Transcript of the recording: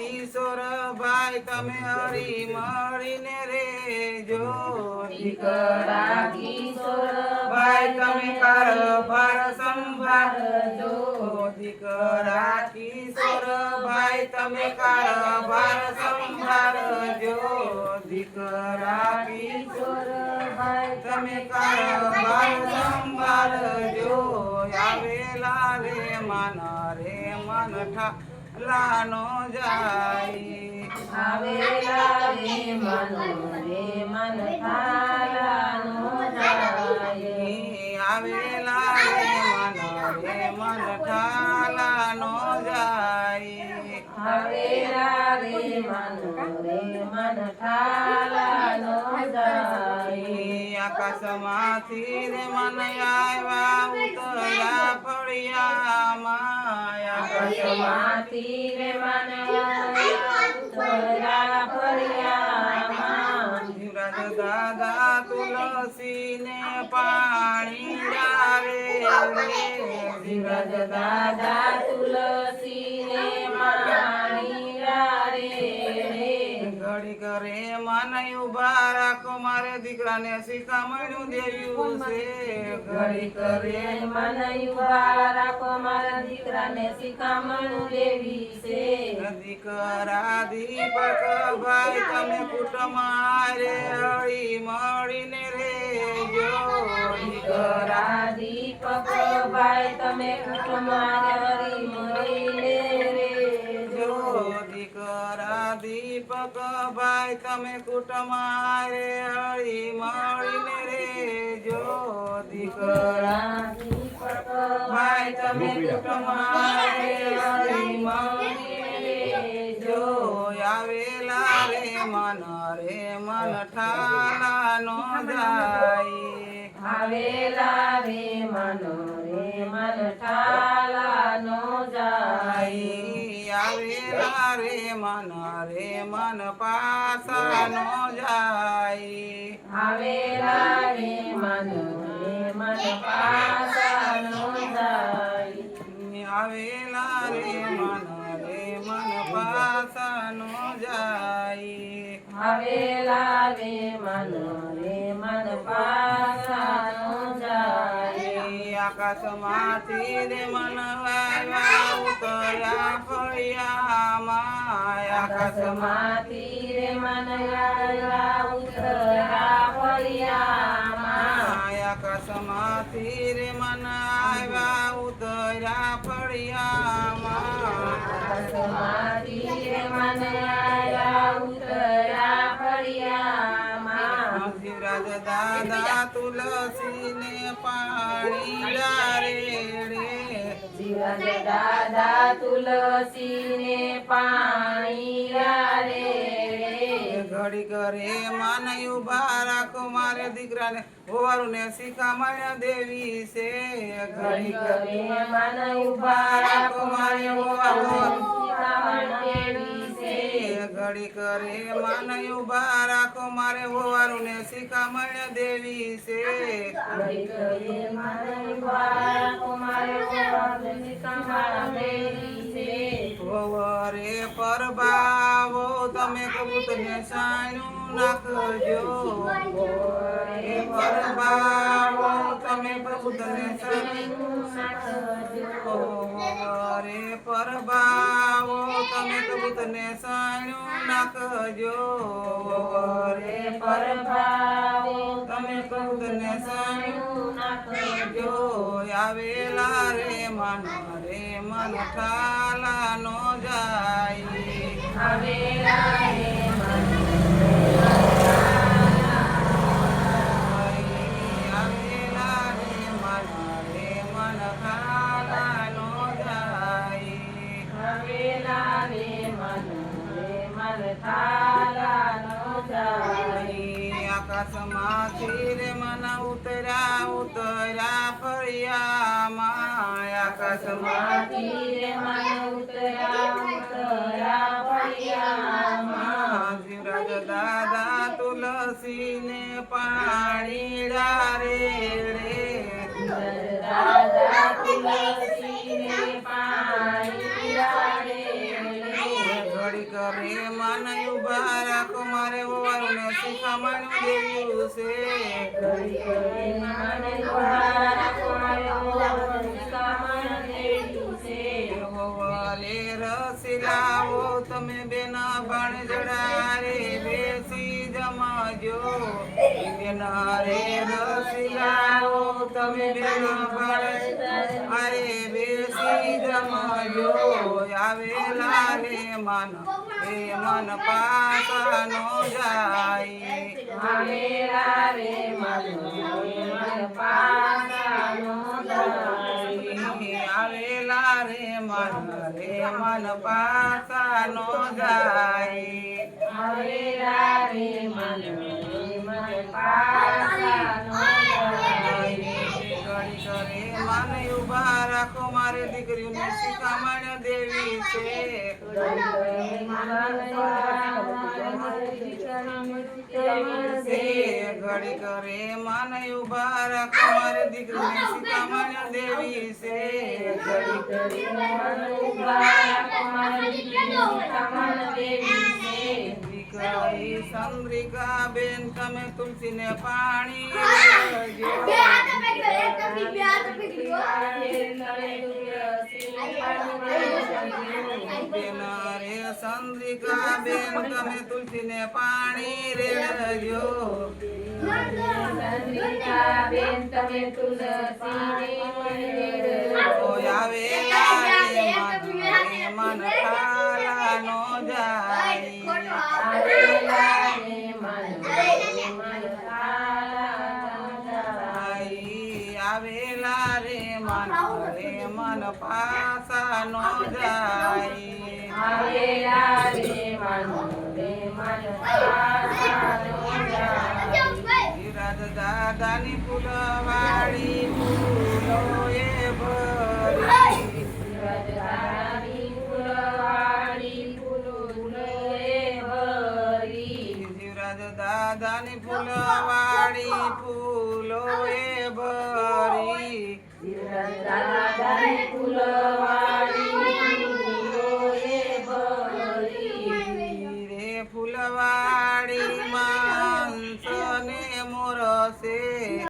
કિશોર ભાઈ તમે હરી મળીને રેજો દીકરા કિશોર ભાઈ તમે કારભાર સંભાળજો દીકરા કિશોર ભાઈ તમે કારભાર સંભાળજો દીકરા કિશોર ભાઈ તમે કારભાર સંભાળજો આવેલા રે મન ઠાલાનો જાય આવેલા રે મન ઠાલાનો જાય આવેલા રે મન ઠાલાનો જાય આવેલા રે મન ઠાલાનો જાય આકાશમાંથી રે મન આવ્યા ઉતર્યા ફળિયામાં આકાશમાંથી રે મન ઉતર્યા ફળિયામાં જીવરાજ દાદા તુલસીને પાણી ડારે જીવરાજ દાદા તુલસીને પાણી ડારે ઘડી કરે મન ઉભા રાખો મારે દીકરાને શિખામણ્યું દેવ્યું છે ઘડી કરે મન ઉભા રાખો મારા દીકરાને શિખામણું દેવી છે દીકરા દીપક ભાઈ તમે કુટુંબારે હળી મળીને રેજો દીકરા દીપક ભાઈ તમે કુટુંબમાં હરી મળીને રેજો દીકરા દીપક ભાઈ તમે કુટુંબારે હળી મળીને રેજો દીકરા દીપક ભાઈ તમે કુટુંબારે હળી મળીને રેજો આવેલા રે મન ઠાલાનો જાય આવેલા રે મન ઠાલાનો જાય આવેલા રે મન પાસાનો જાય આવેલા રે મન પાસાનો જાય આવેલા રે મન પાસાનો જાય આવેલા રે મન પાસાનો જાય આકાશમાંથી રે મન આવ્યા ઉતર્યા ફળિયામાં આકાશમાંથી રે મન આવ્યા ઉતર્યા ફળિયામાં આકાશમાંથી રે મન આવ્યા ઉતર્યા ફળિયામાં આકાશમાંથી રે મન આવ્યા ઉતર્યા ફળિયામાં જીવરાજ દાદા તુલસીને પાણી ડારે રે જીવરાજ દાદા તુલસીને પાણી રે ઘડી કરે માન ઉભા રાખો મારે દીકરાને હોવારું ને શિખામણ દેવી છે ઘડી કરે મન ઉભા રાખો મારે હોવારું શિખામણ દેવી છે ઘડી કરે માન ઉભા રાખો મારે હોવારું ને શિખામણ દેવી છે ઘડી કરે મન ઉભા રાખો મારે હોવારું શિખામણ દેવી છે વરે પરબાવો તમે કબૂતરને સાયણું નાખજો વરે પરબાવો તમે કબૂતરને સાયણું નાખજો વરે પરબાવો તમે કબૂતરને સાયણું નાખજો વરે પરભાવો તમે કબૂતરને સાયણું નાખજો આવેલા રે મન ઠાલાનો જાય આવેલા રે મન આવેલા રે મન ઠાલાનો જાય આવેલા રે મન ઠાલાનો જાય આકાશમાંથી રે મન ઉતર્યા ફળિયામાં આકાશમાંથી રે મન ઉતર્યા ફળિયામાં જીવરાજ દાદા તુલસીને પાણી ડારે રે દાદા તુલસીને પાણી રે ઘડી કરે માને ઉભા રાખો મારે વવારું ને શિખામણ દેવ્યું છે ઘડી કરે માને ઉભા રાખો મારે વવારું શિખામણ દેવ્યું છે વવારે રસી લાવો તમે બેના ભાણ જડા રે બેસી જમાજો બેના રે રસી લાવો તમે બેના ભાણ અરે બેસી જમાજો આવેલા રે મન એ મન પાસા નો જાય આવેલા રે મન પાસા નો જાય આવેલા રે મન પાસા નો જાય આવેલા રે મન પાસા નો જાય ઘડી કરે માને ઉભા રાખો મારે દીકરીઓને શિખામણ દેવી છે ઘડી કરે માને ઉભા રાખો મારે દીકરીને શિખામણ દેવી છે ઘડી કરી મન ઉભા રાખો મારી દીકરીને શિખામણ દેવી છે દીકરી ચંદ્રિકા બેન તમે તુલસીને પાણી રેડજો. બેના રે ચંદ્રિકા બેન તમે તુલસીને પાણી રેડજો બેન તમે તુલસીને આવેલા રે મન ખાલા નો જાય આવેલા રે મન આવેલા રે મન પાસા નો જાય આવેલા રે મન પાસા નો જાય વિરાજ દાદાની ફૂલવાડી ફૂલો એ ભરી રાજાની ફૂલવાડી ફૂલોએ ભરી વિરાજ દાદાની ફૂલવાડી ફૂલો એ ભરી રાજાની ફૂલવાડી